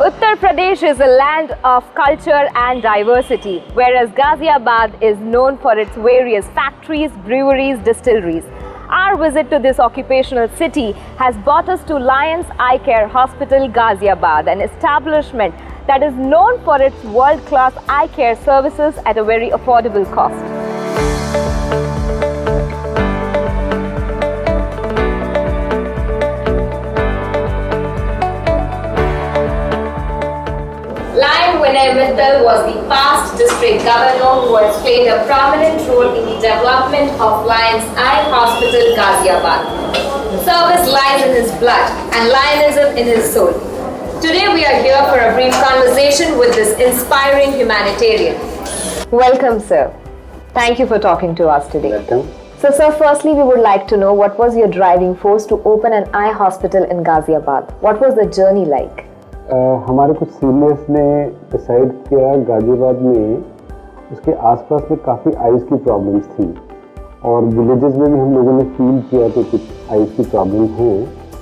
Uttar Pradesh is a land of culture and diversity, whereas Ghaziabad is known for its various factories, breweries, distilleries. Our visit to this occupational city has brought us to Lions Eye Care Hospital, Ghaziabad, an establishment that is known for its world-class eye care services at a very affordable cost. Lion Vinay Mittal was the past district governor who has played a prominent role in the development of Lions Eye Hospital, Ghaziabad. Service lies in his blood and Lionism in his soul. Today we are here for a brief conversation with this inspiring humanitarian. Welcome, sir. Thank you for talking to us today. Welcome. So, sir, firstly we would like to know what was your driving force to open an eye hospital in Ghaziabad? What was the journey like? हमारे कुछ seniors ने decide किया गाजियाबाद में उसके आसपास में काफ़ी eyes की प्रॉब्लम्स थी और विलेजेस में भी हम लोगों ने फील किया कि कुछ आइज़ की प्रॉब्लम्स हैं,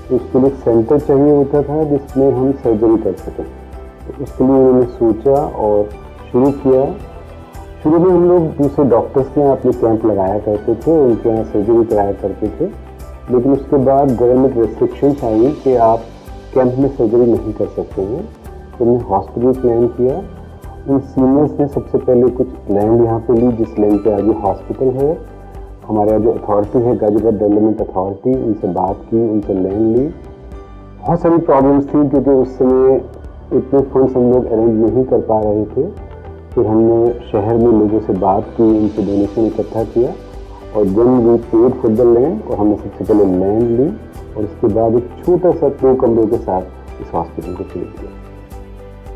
तो उसके लिए एक सेंटर चाहिए होता था जिसमें हम सर्जरी कर सकें। तो उसके लिए उन्होंने सोचा और शुरू किया। शुरू में हम लोग दूसरे डॉक्टर्स के यहाँ अपने कैंप लगाया करते थे, उनके यहाँ सर्जरी कराया करते थे, लेकिन उसके बाद गवर्नमेंट रेस्ट्रिक्शंस आई कि आप कैंप में सर्जरी नहीं कर सकते हैं। तो हमने हॉस्पिटल प्लान किया। उन सीनियर्स ने सबसे पहले कुछ लैंड यहाँ पे ली, जिस लैंड पे आज हॉस्पिटल है। हमारा जो अथॉरिटी है गाजियाबाद डेवलपमेंट अथॉरिटी, उनसे बात की, उनसे लैंड ली। बहुत सारी प्रॉब्लम्स थी क्योंकि उस समय इतने फंड्स हम लोग अरेंज नहीं कर पा रहे थे। फिर हमने शहर में लोगों से बात की, उनसे डोनेशन इकट्ठा किया और then we paid for the land, और हमने सबसे पहले लैंड ली और उसके बाद एक छोटा सा 2 कमरों के साथ इस हॉस्पिटल को शुरू किया।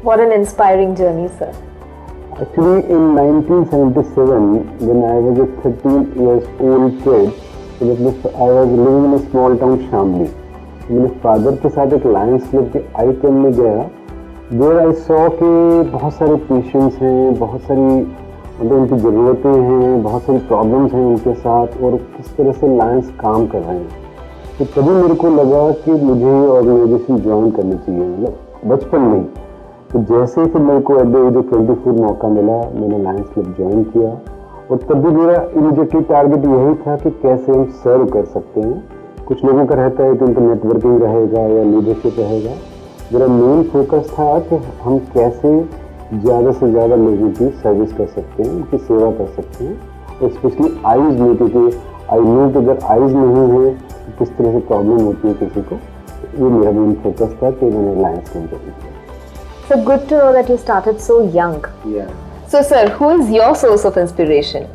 What an inspiring journey, sir. Actually, in 1977, when I was a 13 years old kid, I was living in a small town Shamli. मेरे फादर के साथ एक लायंस क्लब के आई कैम्प में गया। There I saw कि बहुत सारे पेशेंट्स हैं, बहुत सारी मतलब उनकी ज़रूरतें हैं, बहुत सारी प्रॉब्लम्स हैं उनके साथ, और किस तरह से लायंस काम कर रहे हैं। तो तभी मेरे को लगा कि मुझे ऑर्गेनाइजेशन ज्वाइन करनी चाहिए, मतलब बचपन में। तो जैसे ही फिर मेरे को एट द एज ऑफ 24 मौका मिला, मैंने लायंस क्लब ज्वाइन किया और तब भी मेरा इमीडिएटली टारगेट यही था कि कैसे हम सर्व कर सकते हैं। कुछ लोगों का रहता है कि उनका नेटवर्किंग रहेगा या लीडरशिप रहेगा। मेरा मेन फोकस था कि हम कैसे ज़्यादा से ज़्यादा लोगों की सर्विस कर सकते हैं, उनकी सेवा कर सकते हैं, और स्पेशली आइज़ में, क्योंकि आई नो कि अगर आइज़ नहीं है तो किस तरह से प्रॉब्लम होती है किसी को। ये मेरा मेन फोकस था कि मैंने लायंस क्लब ज्वाइन किया। So good to know that you started so young. Yeah. So, sir, who is your source of inspiration?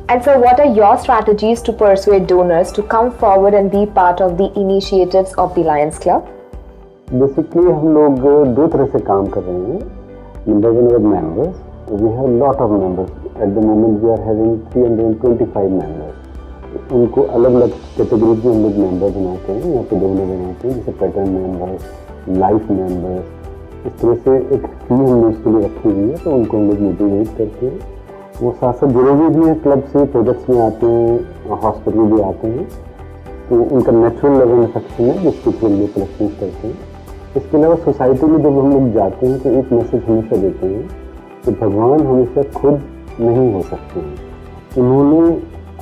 And sir, what are your strategies to persuade donors to come forward and be part of the initiatives of the Lions Club? Basically हम लोग 2 तरह से काम कर रहे हैं। Number 1 are members. We have lot of members. At the moment we are having 325 members. उनको अलग अलग कैटेगरीज में हम लोग मेंबर बनाते हैं, यहाँ पे डोनर बनाते हैं, जैसे पैटर्न मेंबर्स, लाइफ मेंबर्स। इस तरह से एक फी हमने उसके लिए रखी हुई है, तो उनको हम लोग मोटिवेट करते हैं। वो साथ साथ जुड़े हुए भी हैं क्लब से, प्रोजेक्ट्स में आते हैं, हॉस्पिटल भी आते हैं, तो उनका नेचुरल लेवल अफेक्शन है जिसके थ्रू हम लोग कलेक्शन करते हैं। इसके अलावा सोसाइटी में जब हम लोग जाते हैं तो एक मैसेज हमेशा देते हैं कि भगवान हमेशा खुद नहीं हो सकते हैं। उन्होंने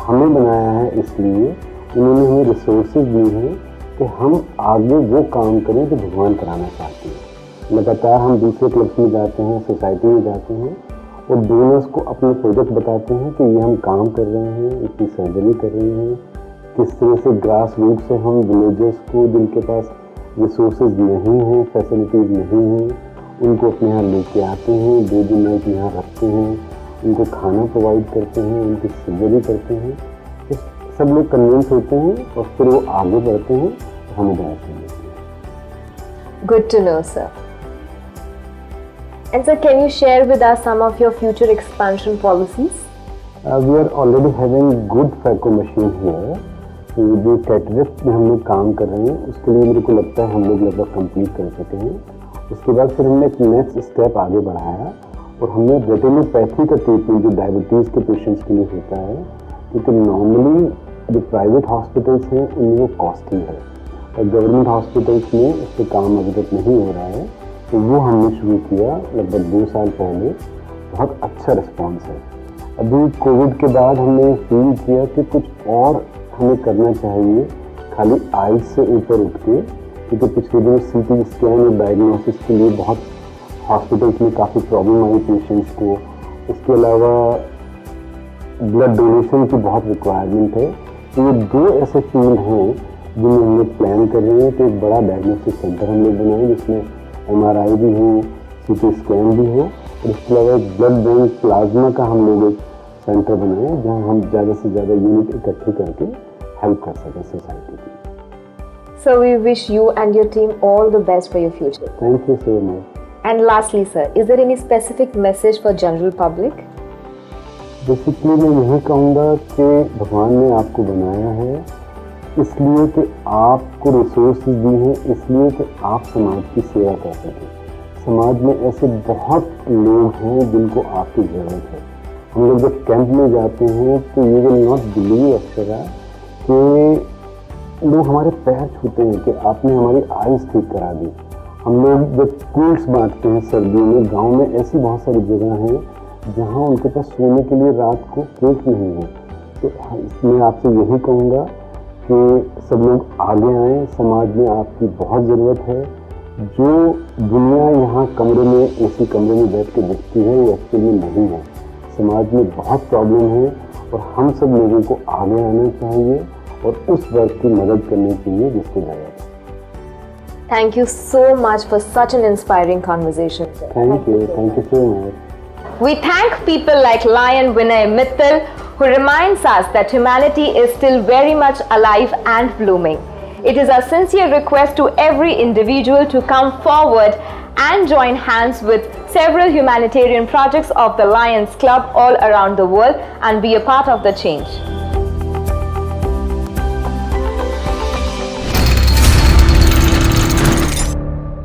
हमें बनाया है, इसलिए उन्होंने हमें रिसोर्सेज दी हैं कि हम आगे वो काम करें जो भगवान कराना चाहते हैं। लगातार हम दूसरे क्लब्स में जाते हैं, सोसाइटी में जाते हैं और डोनर्स को अपने प्रोजेक्ट बताते हैं कि ये हम काम कर रहे हैं, इतनी सर्जरी कर रहे हैं, किस तरह से ग्रास रूट से हम विलेजर्स को जिनके पास रिसोर्सेज नहीं हैं, फैसिलिटीज़ नहीं हैं, उनको अपने यहाँ लेके आते हैं, 2 दिन नाइट यहाँ रखते हैं, उनको खाना प्रोवाइड करते हैं, उनकी सर्जरी करते हैं। तो सब लोग कन्विंस होते हैं और फिर वो आगे बढ़ते हैं और हमें डोनेशन देते हैं। Good to know, sir. And sir, can you share with us some of your future expansion policies? We are already having good phaco machine here. तो जो कैटरेक्ट में हम लोग काम कर रहे हैं उसके लिए मेरे को लगता है हम लोग लगभग कंप्लीट कर चुके हैं। उसके बाद फिर हमने एक नेक्स्ट स्टेप आगे बढ़ाया और हमने रेटिनोपैथी का ट्रीटमेंट जो डायबिटीज़ के पेशेंट्स के लिए होता है, क्योंकि नॉर्मली जो प्राइवेट हॉस्पिटल्स हैं उनमें वो कॉस्टली है और गवर्नमेंट हॉस्पिटल्स में उस पर काम अभी तक नहीं हो रहा है। तो वो हमने शुरू किया लगभग 2 साल पहले। बहुत अच्छा रिस्पॉन्स है। अभी कोविड के बाद हमने फील किया कि कुछ और हमें करना चाहिए, खाली आइज से ऊपर उठ के, क्योंकि पिछले दिनों सीटी स्कैन और डायग्नोसिस के लिए बहुत हॉस्पिटल्स में काफ़ी प्रॉब्लम आई पेशेंट्स को। इसके अलावा ब्लड डोनेशन की बहुत रिक्वायरमेंट है। तो ये 2 ऐसे फील्ड हैं जिन्हें हम लोग प्लान कर रहे हैं। तो एक बड़ा डायग्नोस्टिक सेंटर हम लोग बनाएं जिसमें MRI भी हो, CT स्कैन भी हो, और इसके अलावा एक ब्लड बैंक प्लाज्मा का हम लोग एक सेंटर बनाएं जहां हम ज़्यादा से ज़्यादा यूनिट इकट्ठी करके हेल्प कर सकें सोसाइटी की। So we wish you and your team all the best for your future. Thank you so much. And lastly, sir, is there any specific message for general public? Basically मैं यही कहूँगा कि भगवान ने आपको बनाया है इसलिए कि आपको रिसोर्सेज दी हैं, इसलिए कि आप समाज की सेवा कर सकें। समाज में ऐसे बहुत लोग हैं जिनको आपकी ज़रूरत है। हम लोग जब कैंप में जाते हैं तो you will not believe Akshara कि लोग हमारे पैर छूते हैं कि आपने हमारी आइज़ ठीक करा दी। हम लोग जब कूल्स बांटते हैं सर्दियों में, गांव में ऐसी बहुत सारी जगह हैं जहां उनके पास सोने के लिए रात को केक नहीं है। तो मैं आपसे यही कहूँगा कि सब लोग आगे आएँ, समाज में आपकी बहुत ज़रूरत है। जो दुनिया यहाँ कमरे में एसी कमरे में बैठ के दिखती है वो एक्चुअली नहीं है। समाज में बहुत प्रॉब्लम है और हम सब लोगों को आगे आना चाहिए और उस वर्ग की मदद करनी चाहिए जिसको ज़रूरत है। Thank you so much for such an inspiring conversation, sir. Thank you so much. We thank people like Lion Vinay Mittal, who reminds us that humanity is still very much alive and blooming. It is our sincere request to every individual to come forward and join hands with several humanitarian projects of the Lions Club all around the world and be a part of the change.